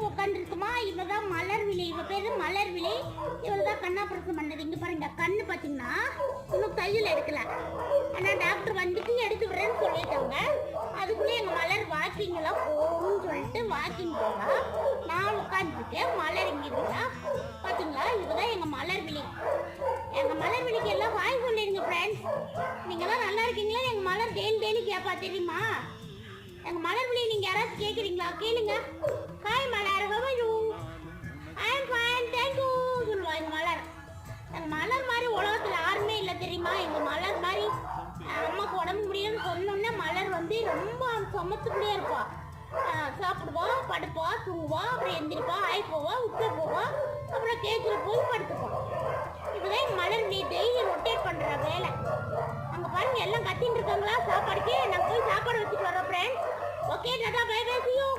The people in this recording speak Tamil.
உட்காந்துருக்குமா. இவ தான் மலர்விழி. இவ பேரு மலர்விழி. இவள் தான் கண்ணாபுரசம் பண்ணது. இங்க பாருங்க, கண்ணு பார்த்தீங்கன்னா இன்னும் கையில் எடுக்கல. ஆனால் டாக்டர் வந்துட்டு எடுத்து விடுறேன்னு சொல்லிட்டாங்க. அதுக்குள்ளே எங்கள் மலர் வாக்கிங்கெல்லாம் போகணும்னு சொல்லிட்டு வாக்கிங் போகலாம். நான் உட்காந்துருக்கேன். மலர் இங்கே இருக்குதா பார்த்தீங்களா. இதுதான் எங்கள் மலர்விழி. எங்கள் மலர்விழிக்கு எல்லாம் வாய் சொல்லிடுங்க ஃப்ரெண்ட்ஸ். நீங்களாம் நல்லா இருக்கீங்களா? எங்கள் மலர் டெய்லி கேட்பா தெரியுமா. எங்கள் மலர்விழி நீங்கள் யாராச்சும் கேட்குறீங்களா? கேளுங்க. Hi Malar, how are you? I am fine, thank you சொல்லுவா எங்கள் மலர். எங்கள் மலர் மாதிரி உலகத்தில் யாருமே இல்லை தெரியுமா. எங்கள் மலர் மாதிரி அம்மாவுக்கு உடம்பு முடியும்னு சொன்னோன்னே மலர் வந்து ரொம்ப சமத்துக்குள்ளே இருப்பா. சாப்பிடுவா, படுப்பா, தூங்குவா, அப்புறம் எந்திரிப்பா, ஆய் போவா, உட்க போவா, அப்புறம் கேஜில் போய் படுத்துப்பா. இதுதான் எங்கள் மலர் டெய்லி ரொட்டேட் பண்ணுற வேலை. அங்கே பாருங்க எல்லாம் கத்தின்னு இருக்காங்களா சாப்பாடுக்கு. நான் போய் சாப்பாடு வச்சுட்டு வரோம் friends. Okay tata, bye bye, see you.